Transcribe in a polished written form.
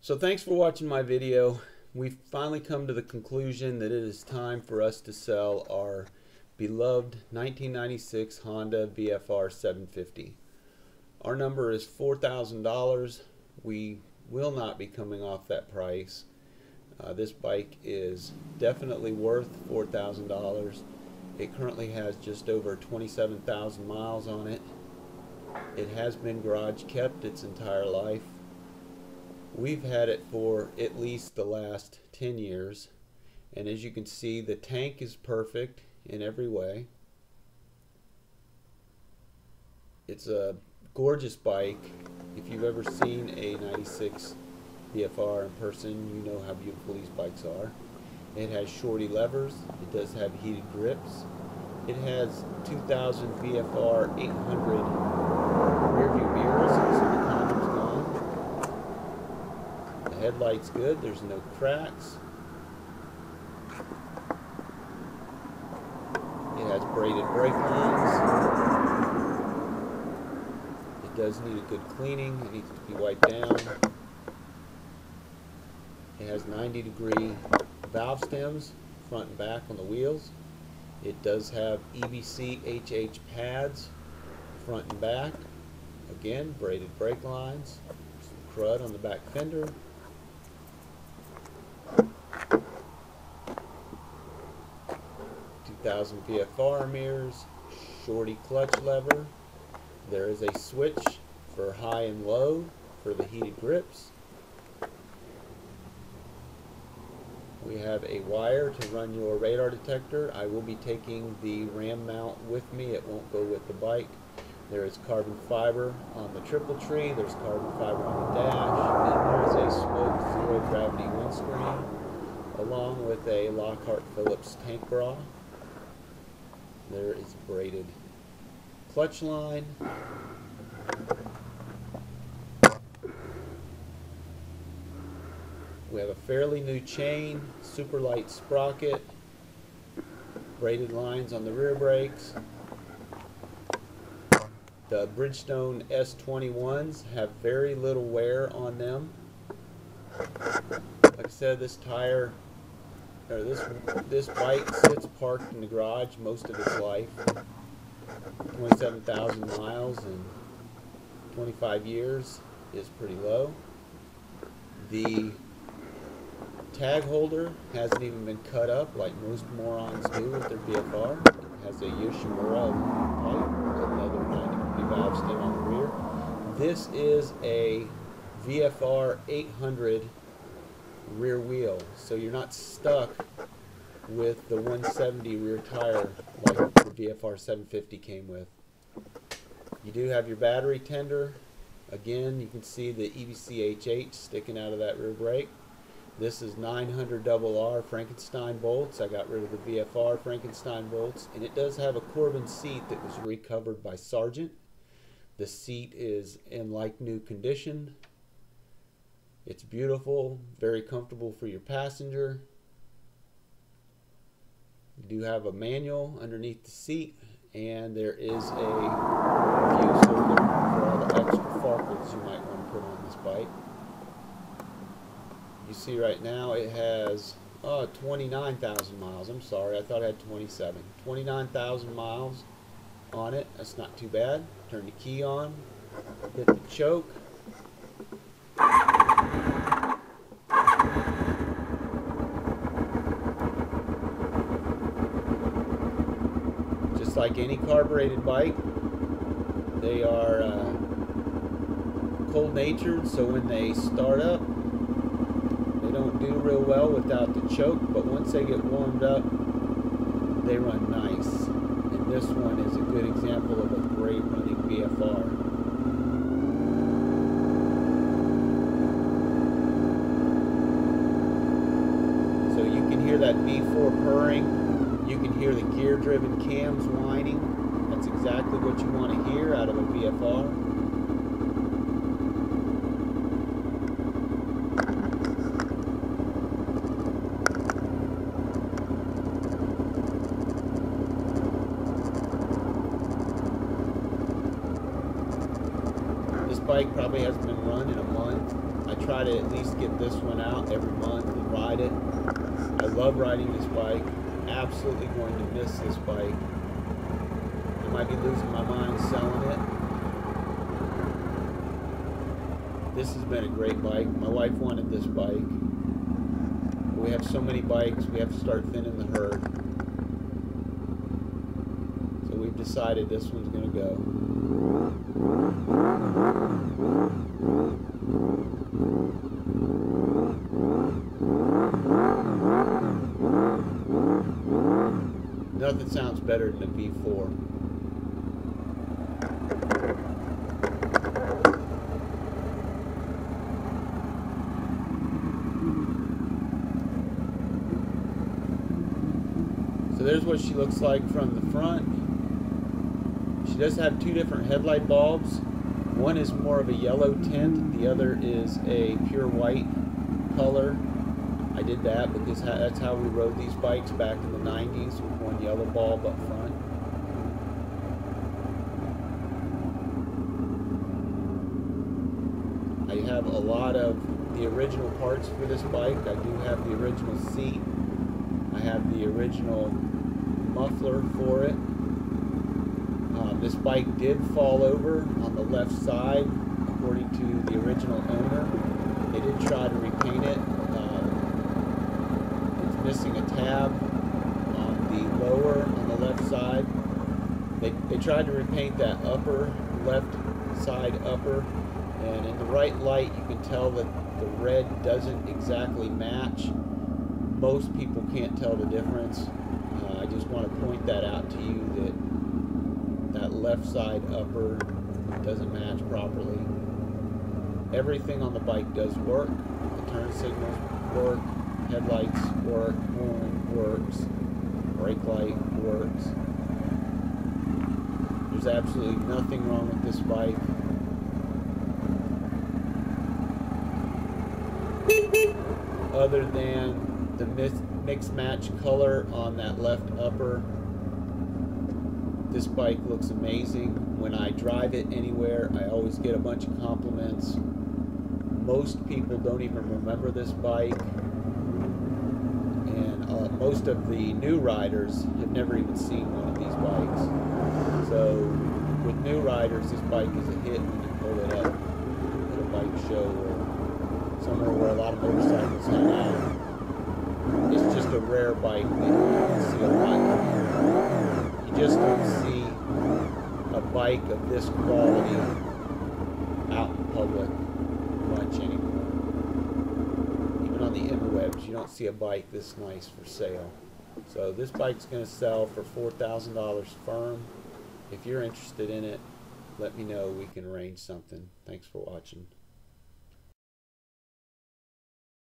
So thanks for watching my video. We've finally come to the conclusion that it is time for us to sell our beloved 1996 Honda VFR750. Our number is $4,000. We will not be coming off that price. This bike is definitely worth $4,000. It currently has just over 27,000 miles on it. It has been garage kept its entire life. We've had it for at least the last 10 years, and as you can see, the tank is perfect in every way. It's a gorgeous bike. If you've ever seen a 96 VFR in person, you know how beautiful these bikes are. It has shorty levers. It does have heated grips. It has 2000 VFR 800 rear view mirrors, so the condim's gone. The headlight's good. There's no cracks. It has braided brake lines. It does need a good cleaning. It needs to be wiped down. It has 90-degree valve stems, front and back on the wheels. It does have EBC HH pads, front and back. Again, braided brake lines, some crud on the back fender. .2000 VFR mirrors, shorty clutch lever. There is a switch for high and low for the heated grips. We have a wire to run your radar detector. I will be taking the RAM mount with me. It won't go with the bike. There is carbon fiber on the triple tree. There's carbon fiber on the dash. And there is a smoke zero gravity windscreen along with a Lockhart Phillips tank bra. There is braided clutch line. We have a fairly new chain, super light sprocket, braided lines on the rear brakes. The Bridgestone S21s have very little wear on them. Like I said, this bike sits parked in the garage most of its life. 27,000 miles and 25 years is pretty low. The tag holder hasn't even been cut up like most morons do with their VFR. It has a Yoshimura pipe, another 90-degree valve stem on the rear. This is a VFR 800 rear wheel, so you're not stuck with the 170 rear tire like the VFR 750 came with. You do have your battery tender. Again, you can see the EBC HH sticking out of that rear brake. This is 900 RR Frankenstein bolts. I got rid of the VFR Frankenstein bolts, and it does have a Corbin seat that was recovered by Sargent. The seat is in like new condition. It's beautiful, very comfortable for your passenger. You do have a manual underneath the seat, and there is a fuse holder for all the extra farkles you might want to put on this bike. You see right now it has 29,000 miles. I'm sorry, I thought it had 27. 29,000 miles on it. That's not too bad. Turn the key on, hit the choke. Just like any carbureted bike, they are cold-natured, so when they start up, they don't do real well without the choke, but once they get warmed up, they run nice. And this one is a good example of a great running VFR. So you can hear that V4 purring. You can hear the gear-driven cams whining. That's exactly what you want to hear out of a VFR. Bike probably hasn't been run in a month. I try to at least get this one out every month and ride it. I love riding this bike. Absolutely going to miss this bike. I might be losing my mind selling it. This has been a great bike. My wife wanted this bike. We have so many bikes, we have to start thinning the herd. So we've decided this one's going to go. Nothing sounds better than a V4. So there's what she looks like from the front. She does have two different headlight bulbs. One is more of a yellow tint, the other is a pure white color. I did that because that's how we rode these bikes back in the 90s, with one yellow bulb up front. I have a lot of the original parts for this bike. I do have the original seat. I have the original muffler for it. This bike did fall over on the left side, according to the original owner. They did try to repaint it. It's missing a tab on the lower, on the left side. They tried to repaint that upper, left side upper, and in the right light you can tell that the red doesn't exactly match. Most people can't tell the difference. I just want to point that out to you, that left side upper doesn't match properly. Everything on the bike does work. The turn signals work, headlights work, horn works, brake light works. There's absolutely nothing wrong with this bike. Other than the mix match color on that left upper. This bike looks amazing. When I drive it anywhere, I always get a bunch of compliments. Most people don't even remember this bike, and most of the new riders have never even seen one of these bikes. So with new riders, this bike is a hit when you pull it up at a bike show or somewhere where a lot of motorcycles hang out. It's just a rare bike that you don't see a lot of. You just don't see a bike of this quality out in public much anymore. Even on the interwebs, you don't see a bike this nice for sale. So this bike's going to sell for $4,000 firm. If you're interested in it, let me know. We can arrange something. Thanks for watching.